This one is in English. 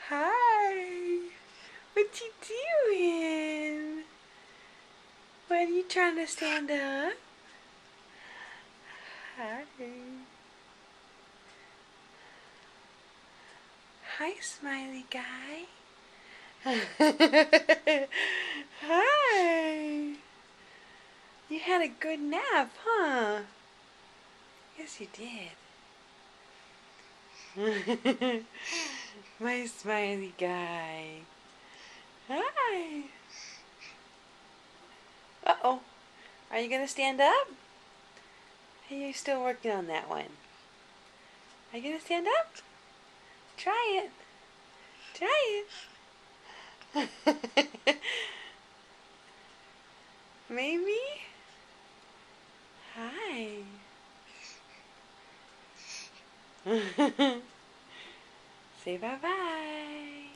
Hi. What you doing? What are you trying to stand up? Hi. Hi, smiley guy. Hi. You had a good nap, huh? Yes, you did. My smiley guy. Hi. Uh-oh. Are you going to stand up? Are you still working on that one? Are you going to stand up? Try it. Try it. Maybe? Hi. Say bye-bye.